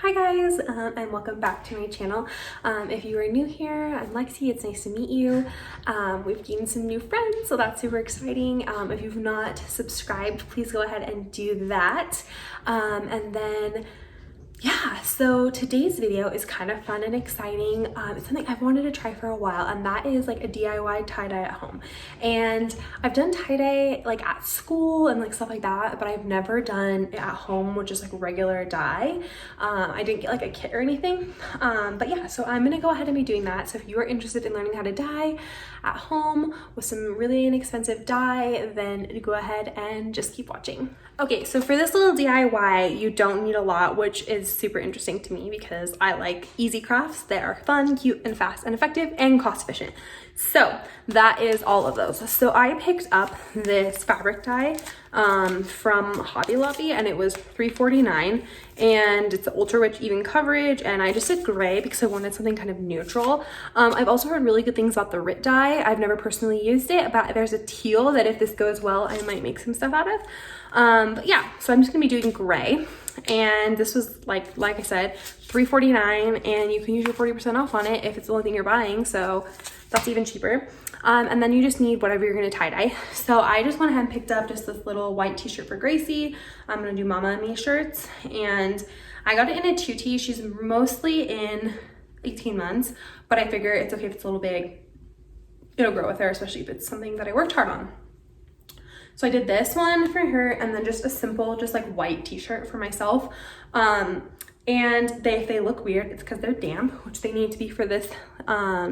Hi guys, and welcome back to my channel. If you are new here, I'm Lexi. It's nice to meet you. We've gained some new friends, so that's super exciting. If you've not subscribed, please go ahead and do that. And then yeah, so today's video is kind of fun and exciting. It's something I've wanted to try for a while, and that is like a DIY tie-dye at home. And I've done tie-dye like at school and like stuff like that, but I've never done it at home, which is like regular dye. I didn't get like a kit or anything. But yeah, so I'm gonna go ahead and be doing that. So if you are interested in learning how to dye at home with some really inexpensive dye, then go ahead and just keep watching. Okay, so for this little DIY, you don't need a lot, which is super interesting to me because I like easy crafts that are fun, cute, and fast and effective and cost efficient. So that is all of those. So I picked up this fabric dye from Hobby Lobby, and it was $3.49, and it's ultra rich even coverage, and I just did gray because I wanted something kind of neutral. I've also heard really good things about the RIT dye. I've never personally used it, but there's a teal that if this goes well, I might make some stuff out of. But yeah, so I'm just gonna be doing gray, and this was like I said, $3.49, and you can use your 40% off on it if it's the only thing you're buying, so that's even cheaper. And then you just need whatever you're gonna tie-dye. So I just went ahead and picked up just this little white t-shirt for Gracie. I'm gonna do Mama and Me shirts, and I got it in a 2T. She's mostly in 18 months, but I figure it's okay if it's a little big. It'll grow with her, especially if it's something that I worked hard on. So I did this one for her, and then just a simple, just like white t-shirt for myself. And if they look weird, it's because they're damp, which they need to be for this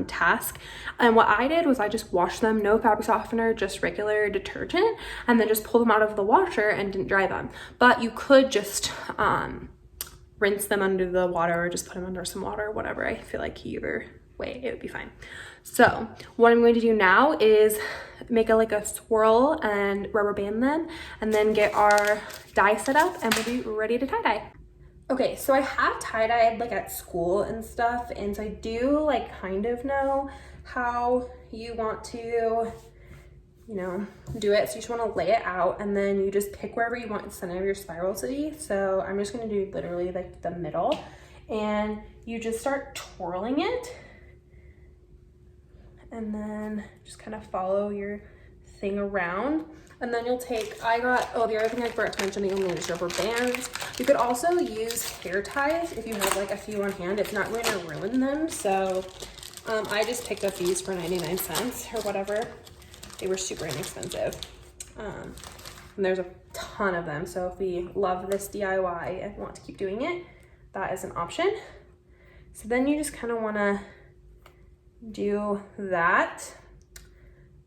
task. And what I did was I just washed them, no fabric softener, just regular detergent, and then just pulled them out of the washer and didn't dry them. But you could just rinse them under the water or just put them under some water, whatever. I feel like either way it would be fine. So what I'm going to do now is make like a swirl and rubber band them, and then get our dye set up, and we'll be ready to tie-dye. Okay, so I have tie-dyed like at school and stuff, and so I do like kind of know how you want to, you know, do it. So you just want to lay it out, and then you just pick wherever you want the center of your spiral to be. So I'm just going to do literally like the middle, and you just start twirling it, and then just kind of follow your thing around. And then you'll take, the other thing I forgot to mention, you'll need is rubber bands. You could also use hair ties if you have like a few on hand. It's not going to ruin them. So I just picked up these for 99 cents or whatever. They were super inexpensive. And there's a ton of them. So if we love this DIY and want to keep doing it, that is an option. So then you just kind of want to do that.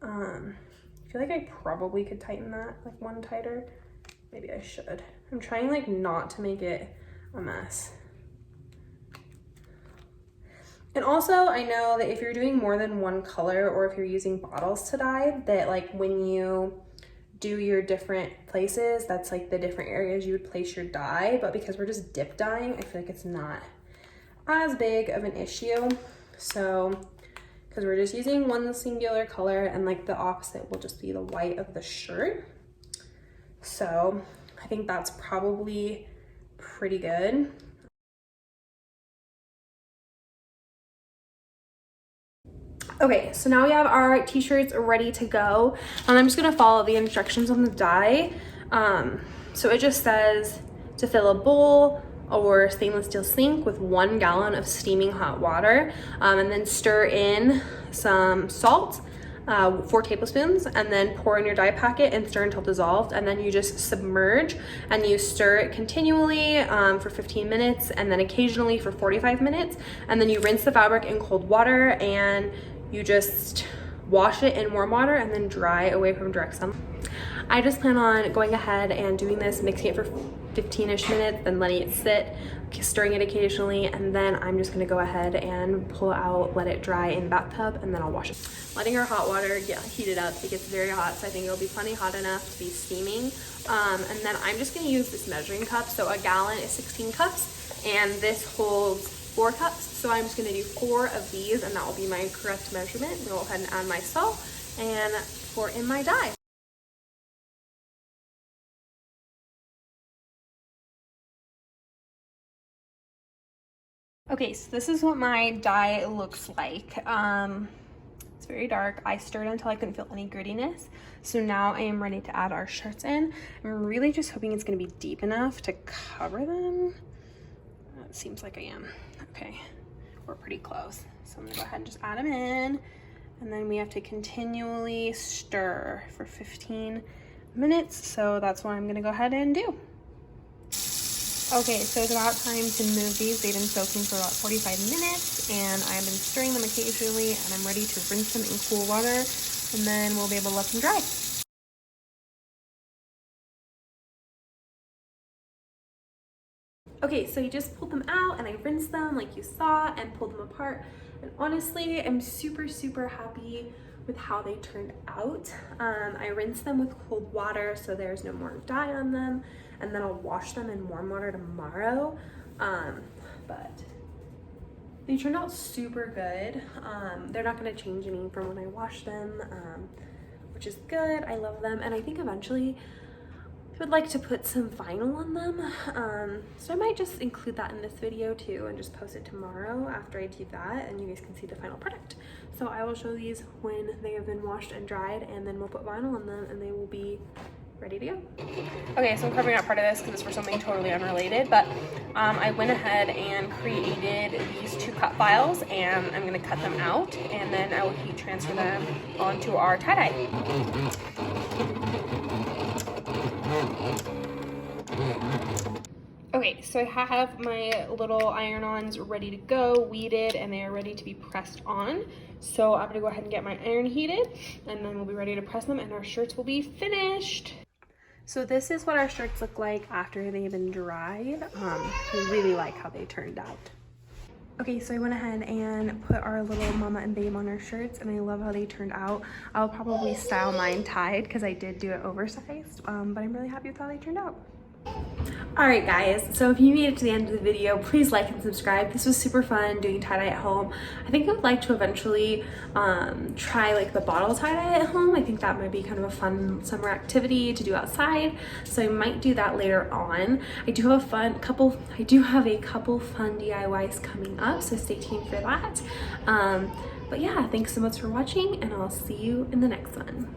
I feel like I probably could tighten that like one tighter. Maybe I should. I'm trying like not to make it a mess. And also I know that if you're doing more than one color, or if you're using bottles to dye, that like when you do your different places, that's like the different areas you would place your dye. But because we're just dip dyeing, I feel like it's not as big of an issue. So because we're just using one singular color, and like the opposite will just be the white of the shirt. So I think that's probably pretty good. Okay, so now we have our t-shirts ready to go, and I'm just gonna follow the instructions on the dye. So it just says to fill a bowl or stainless steel sink with 1 gallon of steaming hot water, and then stir in some salt, 4 tablespoons, and then pour in your dye packet and stir until dissolved. And then you just submerge and you stir it continually for 15 minutes, and then occasionally for 45 minutes. And then you rinse the fabric in cold water, and you just wash it in warm water and then dry away from direct sun. I just plan on going ahead and doing this, mixing it for 15-ish minutes, then letting it sit, stirring it occasionally, and then I'm just gonna go ahead and pull it out, let it dry in the bathtub, and then I'll wash it. Letting our hot water get heated up. It gets very hot, so I think it'll be plenty hot enough to be steaming. And then I'm just gonna use this measuring cup. So a gallon is 16 cups, and this holds 4 cups. So I'm just gonna do 4 of these, and that will be my correct measurement. I'm gonna go ahead and add my salt and pour in my dye. Okay, so this is what my dye looks like. It's very dark. I stirred until I couldn't feel any grittiness. So now I am ready to add our shirts in. I'm really just hoping it's gonna be deep enough to cover them. It seems like I am. Okay, we're pretty close. So I'm gonna go ahead and just add them in. And then we have to continually stir for 15 minutes. So that's what I'm gonna go ahead and do. Okay, so it's about time to move these. They've been soaking for about 45 minutes, and I've been stirring them occasionally, and I'm ready to rinse them in cool water, and then we'll be able to let them dry. Okay, so you just pulled them out, and I rinsed them like you saw, and pulled them apart. And honestly, I'm super, super happy with how they turned out. I rinsed them with cold water so there's no more dye on them, and then I'll wash them in warm water tomorrow. But they turned out super good. They're not gonna change any from when I washed them, which is good. I love them, and I think eventually I would like to put some vinyl on them. So I might just include that in this video too and just post it tomorrow after I do that, and you guys can see the final product. So I will show these when they have been washed and dried, and then we'll put vinyl on them and they will be ready to go. Okay, so I'm covering up part of this because it's for something totally unrelated, but I went ahead and created these 2 cut files, and I'm gonna cut them out, and then I will heat transfer them onto our tie-dye. Okay, so I have my little iron-ons ready to go, weeded, and they are ready to be pressed on. So I'm gonna go ahead and get my iron heated, and then we'll be ready to press them, and our shirts will be finished. So this is what our shirts look like after they've been dried. I really like how they turned out. Okay, so I went ahead and put our little mama and babe on our shirts, and I love how they turned out. I'll probably style mine tied because I did do it oversized, but I'm really happy with how they turned out. Alright guys, so if you made it to the end of the video, please like and subscribe. This was super fun doing tie-dye at home. I think I would like to eventually try like the bottle tie-dye at home. I think that might be kind of a fun summer activity to do outside, so I might do that later on. I do have a couple fun DIYs coming up, so stay tuned for that. But yeah, thanks so much for watching, and I'll see you in the next one.